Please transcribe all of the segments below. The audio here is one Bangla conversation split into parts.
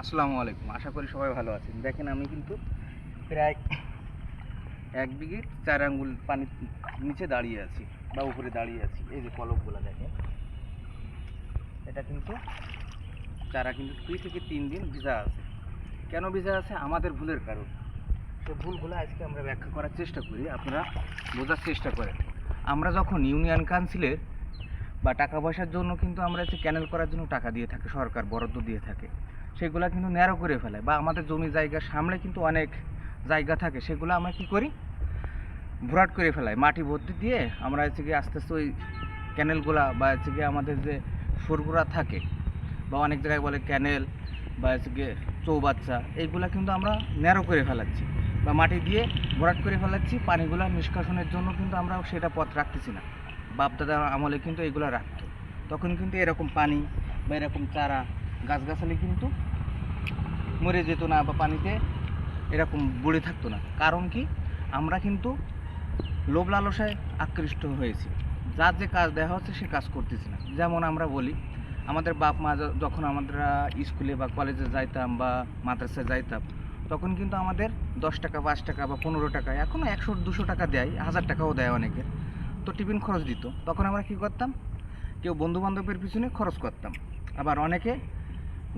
আসসালামু আলাইকুম। আশা করি সবাই ভালো আছেন। দেখেন আমি কিন্তু প্রায় 1 বিঘে 4 আঙ্গুল পানির নিচে দাঁড়িয়ে আছি বা উপরে দাঁড়িয়ে আছি। এই যে কলকগুলো দেখেন, এটা কিন্তু চারা কিন্তু 2 থেকে 3 দিন ভিজা আছে। কেন ভিজা আছে? আমাদের ভুলের কারণ। সেই ভুলগুলো আজকে আমরা ব্যাখ্যা করার চেষ্টা করি, আপনারা বোঝার চেষ্টা করেন। আমরা যখন ইউনিয়ন কাউন্সিলের বা টাকা পয়সার জন্য কিন্তু আমরা হচ্ছে ক্যানেল করার জন্য টাকা দিয়ে থাকে, সরকার বরাদ্দ দিয়ে থাকে, সেগুলো কিন্তু ন্যারো করে ফেলে। বা আমাদের জমি জায়গার সামনে কিন্তু অনেক জায়গা থাকে, সেগুলো আমরা কি করি, ভরাট করে ফেলাই, মাটি ভর্তি দিয়ে আমরা হচ্ছে গিয়ে আস্তে আস্তে ওই ক্যানেলগুলা বা হচ্ছে গিয়ে আমাদের যে সুরগুলা থাকে বা অনেক জায়গায় বলে ক্যানেল বা হচ্ছে গিয়ে চৌবাচ্চা, এইগুলা কিন্তু আমরা ন্যারো করে ফেলাচ্ছি বা মাটি দিয়ে ভরাট করে ফেলাচ্ছি। পানিগুলা নিষ্কাশনের জন্য কিন্তু আমরা সেটা পথ রাখতেছি না। বাপদাদার আমলে কিন্তু এগুলো রাখতো, তখন কিন্তু এরকম পানি বা এরকম চারা গাছগাছালি কিন্তু মরে যেত না বা পানিতে এরকম বুড়ে থাকতো না। কারণ কি, আমরা কিন্তু লোভ লালসায় আকৃষ্ট হয়েছি, যার যে কাজ দেওয়া হচ্ছে সে কাজ করতেছি না। যেমন আমরা বলি, আমাদের বাপ মা যখন আমরা স্কুলে বা কলেজে যাইতাম বা মাদ্রাসায় যাইতাম, তখন কিন্তু আমাদের 10 টাকা 5 টাকা বা 15 টাকা, এখনও 100-200 টাকা দেয়, 1000 টাকাও দেয় অনেকে, তো টিফিন খরচ দিত। তখন আমরা কী করতাম, কেউ বন্ধুবান্ধবের পিছনে খরচ করতাম, আবার অনেকে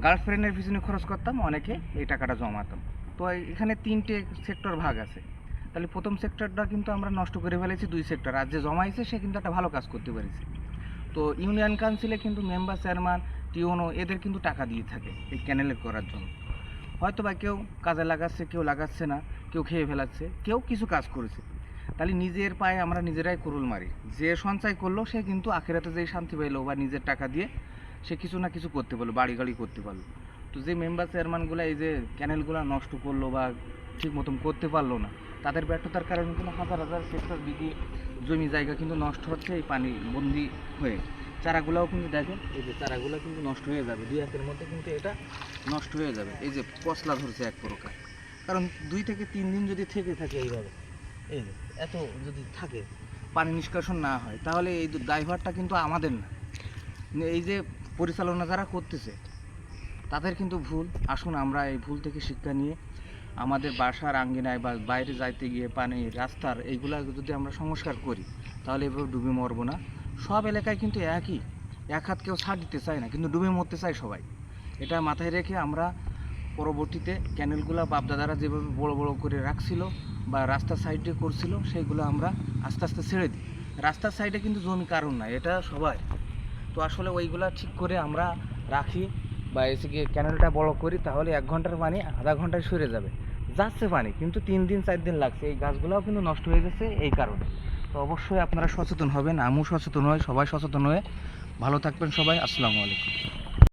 গার্লফ্রেন্ডের পিছনে খরচ করতাম, অনেকে এই টাকাটা জমাতাম। তো এখানে 3টে সেক্টর ভাগ আছে। তাহলে প্রথম সেক্টরটা কিন্তু আমরা নষ্ট করে ফেলেছি, 2 সেক্টর। আর যে জমাইছে সে কিন্তু একটা ভালো কাজ করতে পেরেছে। তো ইউনিয়ন কাউন্সিলে কিন্তু মেম্বার, চেয়ারম্যান, টিওনো এদের কিন্তু টাকা দিয়ে থাকে এই ক্যানেলের করার জন্য। হয়তো বা কেউ কাজে লাগাচ্ছে, কেউ লাগাচ্ছে না, কেউ খেয়ে ফেলাচ্ছে, কেউ কিছু কাজ করেছে। তাহলে নিজের পায়ে আমরা নিজেরাই কুড়ুল মারি। যে সঞ্চয় করলো সে কিন্তু আখেরাতে যেই শান্তি পাইলো বা নিজের টাকা দিয়ে সে কিছু না কিছু করতে পারলো, বাড়ি গাড়ি করতে পারলো। তো যে মেম্বার চেয়ারম্যানগুলো এই যে ক্যানেলগুলো নষ্ট করলো বা ঠিক মতন করতে পারলো না, তাদের ব্যর্থতার কারণে কিন্তু হাজার হাজার হেক্টর বিঘি জমি জায়গা কিন্তু নষ্ট হচ্ছে এই পানি বন্দি হয়ে। চারাগুলোও কিন্তু দেখেন, এই যে চারাগুলো কিন্তু নষ্ট হয়ে যাবে, 2-1 মধ্যে কিন্তু এটা নষ্ট হয়ে যাবে। এই যে পচলা ধরছে এক প্রকার, কারণ 2 থেকে 3 দিন যদি থেকে থাকে এইভাবে, এই যে এত যদি থাকে, পানি নিষ্কাশন না হয়, তাহলে এই দায়ভারটা কিন্তু আমাদের না। এই যে পরিচালনা যারা করতেছে তাদের কিন্তু ভুল। আসুন আমরা এই ভুল থেকে শিক্ষা নিয়ে আমাদের বাসার আঙ্গিনায় বা বাইরে যাইতে গিয়ে পানি রাস্তার এইগুলা যদি আমরা সংস্কার করি, তাহলে এভাবে ডুবে মরবো না। সব এলাকায় কিন্তু একই, এক হাত কেউ ছাড় দিতে চায় না, কিন্তু ডুবে মরতে চায় সবাই। এটা মাথায় রেখে আমরা পরবর্তীতে ক্যানেলগুলো বাপদাদারা যেভাবে বড় বড় করে রাখছিল বা রাস্তার সাইডে করছিল, সেইগুলো আমরা আস্তে আস্তে ছেড়ে দিই। রাস্তার সাইডে কিন্তু জমি কারণ না, এটা সবাই। তো আসলে ওইগুলা ঠিক করে আমরা রাখি বা এসে গিয়ে ক্যানেলটা বড় করি, তাহলে 1 ঘন্টার পানি আধা ঘন্টায় সরে যাবে। যাচ্ছে পানি, কিন্তু 3 দিন 4 দিন লাগছে। এই গাছগুলোও কিন্তু নষ্ট হয়ে যাচ্ছে এই কারণে। তো অবশ্যই আপনারা সচেতন হবেন, আমিও সচেতন হই, সবাই সচেতন হয়ে ভালো থাকবেন সবাই। আসসালামু আলাইকুম।